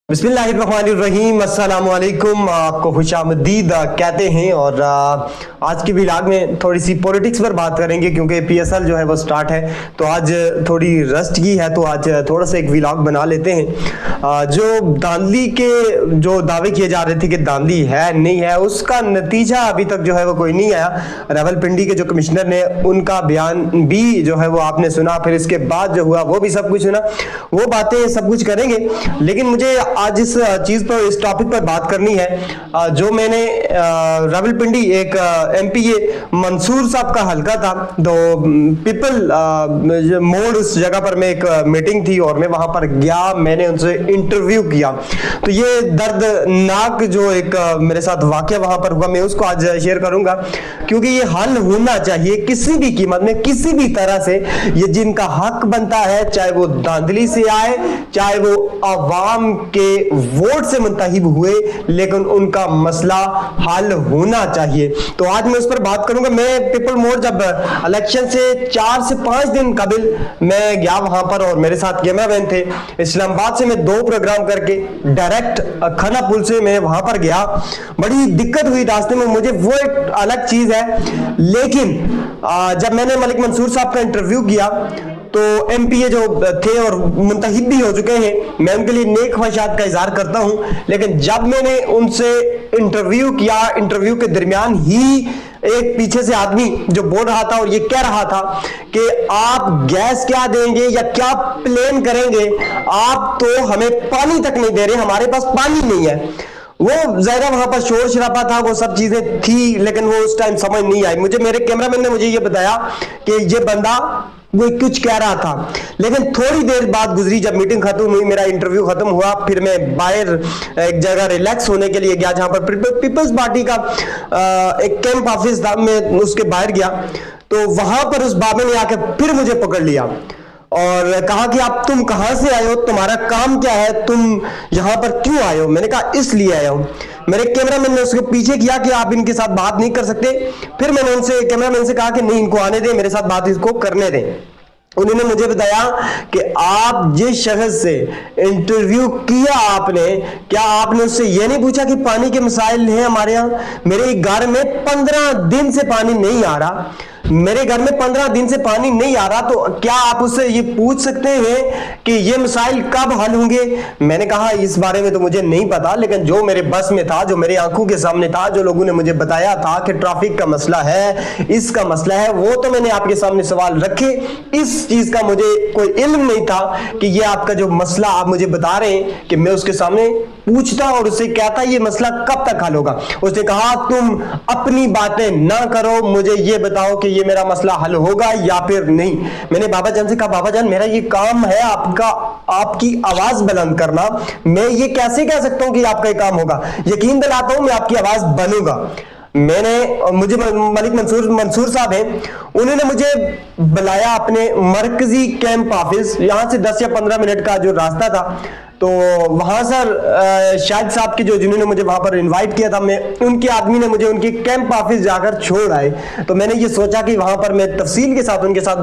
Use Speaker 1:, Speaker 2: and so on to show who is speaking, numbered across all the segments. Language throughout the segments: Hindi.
Speaker 1: बिस्मिल्लाहिर्रहमानिर्रहीम, अस्सलाम वालेकुम। आपको खुशामदीद कहते हैं और आज की व्लॉग में थोड़ी सी पॉलिटिक्स पर बात करेंगे क्योंकि पीएसएल जो है वो स्टार्ट है। तो आज थोड़ी रस्ट की है तो आज थोड़ा सा एक व्लॉग बना लेते हैं। जो धांधली के जो दावे किए जा रहे थे कि धांधली है नहीं है, उसका नतीजा अभी तक जो है वो कोई नहीं आया। रावलपिंडी के जो कमिश्नर ने उनका बयान भी जो है वो आपने सुना, फिर इसके बाद जो हुआ वो भी सब कुछ सुना। वो बातें सब कुछ करेंगे, लेकिन मुझे आज इस चीज पर, इस टॉपिक पर बात करनी है। जो मैंने रावलपिंडी एक एमपीए मंसूर साहब का हलका था, तो पीपल मोड़ उस जगह पर मैं एक मीटिंग थी और मैं वहां पर गया, मैंने उनसे इंटरव्यू किया। तो ये दर्दनाक जो एक मेरे साथ वाकया वहां पर हुआ, मैं उसको आज शेयर करूंगा क्योंकि ये हल होना चाहिए किसी भी कीमत में, किसी भी तरह से। ये जिनका हक बनता है, चाहे वो धांधली से आए, चाहे वो अवाम के वोट से मुंतखब हुए, लेकिन उनका मसला हल होना चाहिए। तो आज मैं उस पर बात करूंगा। मैं पीपल मोड़ जब इलेक्शन से 4 से 5 दिन कबल मैं गया वहां पर और मेरे साथ कैमरामैन थे। इस्लामाबाद से मैं 2 प्रोग्राम करके डायरेक्ट खन्ना पुल से मैं वहां पर गया। बड़ी दिक्कत हुई रास्ते में मुझे, वो एक अलग चीज है। लेकिन जब मैंने मलिक मंसूर साहब का इंटरव्यू किया तो एमपीए जो थे और मुंतखब भी हो चुके हैं, मैं उनके लिए नेक ख्वाहिशात का इजहार करता हूं। लेकिन जब मैंने उनसे इंटरव्यू किया, इंटरव्यू के दरमियान ही एक पीछे से आदमी जो बोल रहा था और ये कह रहा था कि आप गैस क्या देंगे या क्या प्लान करेंगे, आप तो हमें पानी तक नहीं दे रहे, हमारे पास पानी नहीं है। वो ज़ाहिर वहां पर शोर शराबा था, वो सब चीजें थी, लेकिन वो उस टाइम समझ नहीं आई मुझे। मेरे कैमरामैन ने मुझे ये बताया कि ये बंदा वो कुछ कह रहा था। लेकिन थोड़ी देर बाद गुजरी, जब मीटिंग खत्म हुई, मेरा इंटरव्यू खत्म हुआ, फिर मैं बाहर एक जगह रिलैक्स होने के लिए गया जहां पर पीपल्स पार्टी का एक कैंप ऑफिस था। मैं उसके बाहर गया तो वहां पर उस बाबे ने आकर फिर मुझे पकड़ लिया और कहा कि आप तुम कहां से आए हो, तुम्हारा काम क्या है, तुम यहां पर क्यों आए हो। मैंने कहा इसलिए आया हूं। मेरे कैमरामैन ने उसके पीछे किया कि आप इनके साथ बात नहीं कर सकते। फिर मैंने उनसे, कैमरामैन से कहा कि नहीं, इनको आने दें, मेरे साथ बात इसको करने दें। उन्होंने मुझे बताया कि आप जिस शख्स से इंटरव्यू किया आपने, क्या आपने उससे यह नहीं पूछा कि पानी के मसाइल हैं हमारे यहाँ? मेरे घर में 15 दिन से पानी नहीं आ रहा, मेरे घर में 15 दिन से पानी नहीं आ रहा, तो क्या आप उससे ये पूछ सकते हैं कि ये मसाइल कब हल होंगे? मैंने कहा इस बारे में तो मुझे नहीं पता, लेकिन जो मेरे बस में था, जो मेरे आंखों के सामने था, जो लोगों ने मुझे बताया था कि ट्रैफिक का मसला है, इसका मसला है, वो तो मैंने आपके सामने सवाल रखे। इस चीज का मुझे कोई इल्म नहीं था कि ये आपका जो मसला आप मुझे बता रहे हैं कि मैं उसके सामने पूछता और उससे कहता ये मसला कब तक हल होगा। उसने कहा तुम अपनी बातें ना करो, मुझे ये बताओ कि ये मेरा मसला हल होगा या फिर नहीं। मैंने बाबा जान से कहा बाबा जान, मेरा ये काम है आपकी आवाज बुलंद करना, मैं ये कैसे कह सकता हूं कि आपका ये काम होगा? यकीन दिलाता हूं मैं आपकी आवाज बनूंगा। मुझे मलिक मंसूर साहब हैं, उन्होंने मुझे बुलाया अपने मरकजी कैंप ऑफिस। यहां से 10 या 15 मिनट का जो रास्ता था, तो वहां सर शाहिद साहब की जिन्होंने मुझे वहां पर इनवाइट किया था, मैं उनके आदमी ने मुझे उनके कैंप ऑफिस जाकर छोड़ आए। तो मैंने ये सोचा कि वहां पर मैं तफसील के साथ उनके साथ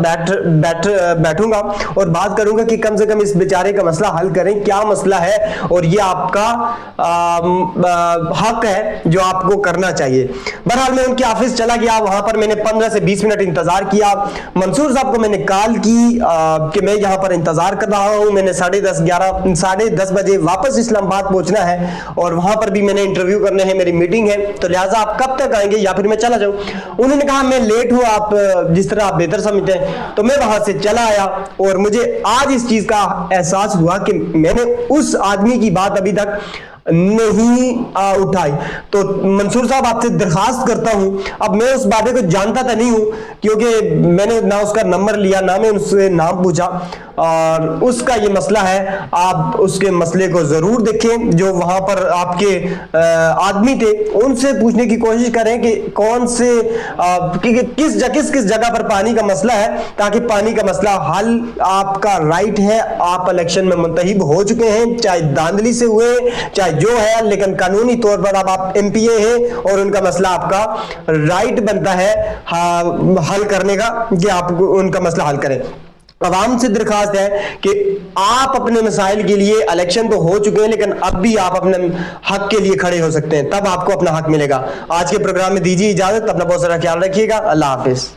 Speaker 1: बैठूंगा और बात करूंगा कि कम से कम इस बेचारे का मसला हल करें, क्या मसला है और ये आपका हक है जो आपको करना चाहिए। बहरहाल मैं उनके ऑफिस चला गया, वहां पर मैंने 15 से 20 मिनट इंतजार किया। मंसूर साहब को मैंने कॉल की कि मैं यहाँ पर इंतजार कर रहा हूँ, मैंने 10:30 बजे वापस इस्लामाबाद पहुंचना है और वहां पर भी मैंने इंटरव्यू करने हैं, मेरी मीटिंग है, तो लिहाजा आप कब तक आएंगे या फिर मैं चला जाऊं? उन्होंने कहा मैं लेट हूं, आप जिस तरह आप बेहतर समझते हैं। तो मैं वहां से चला आया और मुझे आज इस चीज का एहसास हुआ कि मैंने उस आदमी की बात अभी तक नहीं उठाई। तो मंसूर साहब आपसे दरखास्त करता हूं, अब मैं उस बाबे को जानता तो नहीं हूं क्योंकि मैंने ना उसका नंबर लिया, ना मैं उससे नाम पूछा, और उसका ये मसला है, आप उसके मसले को जरूर देखें। जो वहां पर आपके आदमी थे उनसे पूछने की कोशिश करें कि कौन से किस जगह पर पानी का मसला है, ताकि पानी का मसला हल, आपका राइट है, आप इलेक्शन में मुंतखब हो चुके हैं, चाहे धांधली से हुए चाहे जो है, लेकिन कानूनी तौर पर अब आप एमपीए हैं और उनका मसला आपका राइट बनता है हल करने का कि आप उनका मसला हल करें। आवाम से दरखास्त है कि आप अपने मसाइल के लिए, इलेक्शन तो हो चुके हैं लेकिन अब भी आप अपने हक के लिए खड़े हो सकते हैं, तब आपको अपना हक मिलेगा। आज के प्रोग्राम में दीजिए इजाजत, अपना बहुत सारा ख्याल रखिएगा। अल्लाह हाफिज।